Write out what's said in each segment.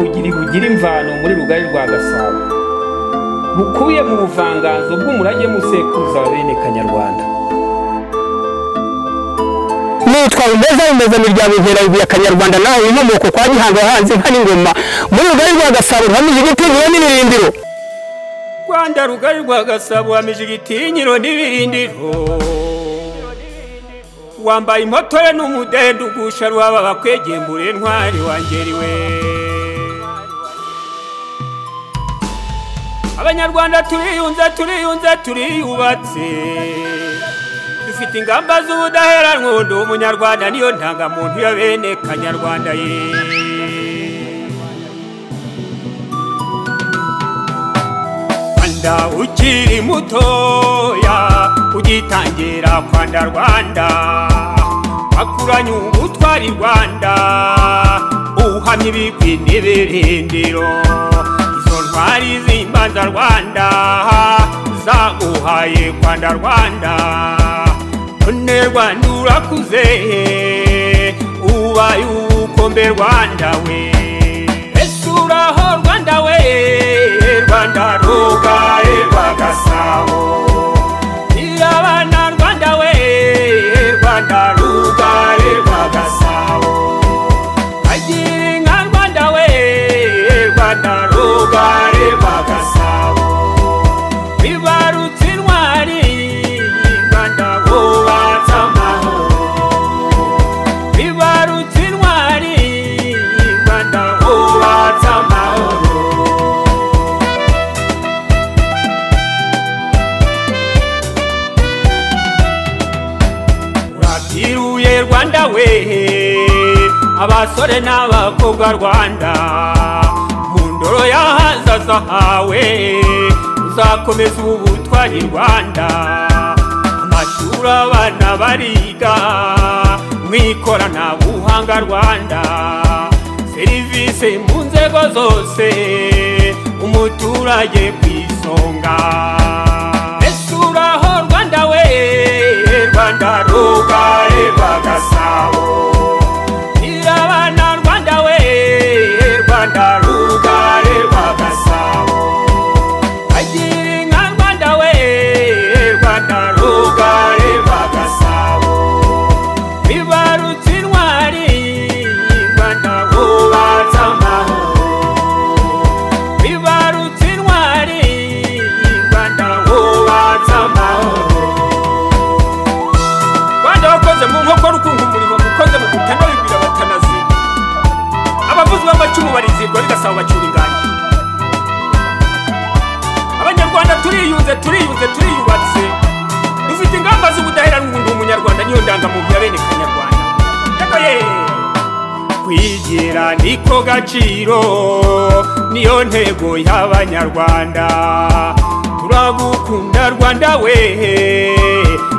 n'ubugiri bugira imvano muri Rugari rwa Gasabo bukubiye mu buvanganzo bw'umurage musekuruza wa bene Kanyarwanda. Nitwa Umeza miryango nkera ya Kanyarwanda nawe inkomoko kwa Gihanga hanze nka n'ingoma muri Rugari rwa Gasabo hamije igitinyiro n'ibirindiro. Rwanda Rugari rwa Gasabo hamije igitinyiro n'ibirindiro. Wambaye impotore n'umudende ugusha rwaba bakwegembure ntwari wangeriwe. Abanyarwanda turiyunze turiyubatse. Dufite ingamba z'ubudaheranwa ndi umunyarwanda niyo ndangamuntu ya bene Kanyarwanda ye. Rwanda ukiri mutoya ugitangira kwanda Rwanda bakuranye ubutwari Rwanda uhamye ibigwi n'ibirindiro. Izo ntwari zimbanza Rwanda zaguhaye kwanda Rwanda. None Rwanda urakuze ubaye ubukombe Rwanda we. Ese uraho Rwanda we, Rwanda Rugari rwa Gasabo. Irabana Rwanda we, Rwanda Rugari rwa Gasabo. Kagira inka Rwanda we, Rwanda Rugari rwa Gasabo. Bibarutse intwari Rwanda wubatse amahoro. Bibarutse intwari Rwanda wubatse amahoro. Urabyiruye Rwanda we, abasore n'abakobwa Rwanda, mu ndoro y'ahazaza hawe uzakomeza ubutwari Rwanda. Amashuri abana bariga mu ikoranabuhanga Rwanda, serivisi mu nzego zose umuturage ku isonga. Ese uraho Rwanda we, Rwanda Rugari rwa Gasabo. Irabana Rwanda we, Rwanda Rugari rwa Gasabo. Kagira inka Rwanda we, Rwanda Rugari rwa Gasabo. Bibarutse intwari Rwanda wubatse amahoro. Bibarutse intwari Rwanda wubatse amahoro. Rwanda wakoze mu nkokora ukunga umurimo mukoze mu gutema bibwira abatanazi. Abavuzi b'amacumu barizirwa bigasaba bacyura inganje. Abanyarwanda turiyunze turiyubatse. Dufite ingamba z'ubudaheranwa ndi umunyarwanda niyo ndangamuntu ya bene Kanyarwanda. Yekoye kwigira niko gaciro niyo ntego y'abanyarwanda. Turagukunda Rwanda we,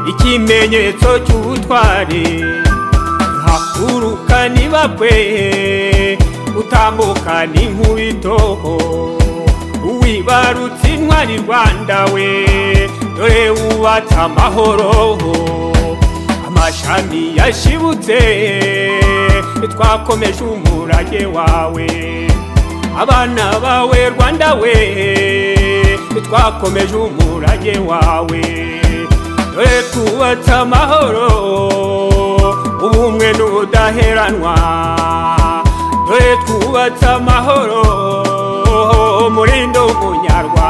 ikimenyetso cy'ubutwari. Hakuruka nibakwe utambuka n'inkubito. Wibarutse intwari Rwanda we, dore wubatse amahoro. Amashami yashibutse twakomeje umurage wawe. Abana bawe Rwanda we, twakomeje umurage wawe. Dore twubatse amahoro ubumwe n'ubudaheranwa. Dore twubatse amahoro umurindo w'umunyarwanda.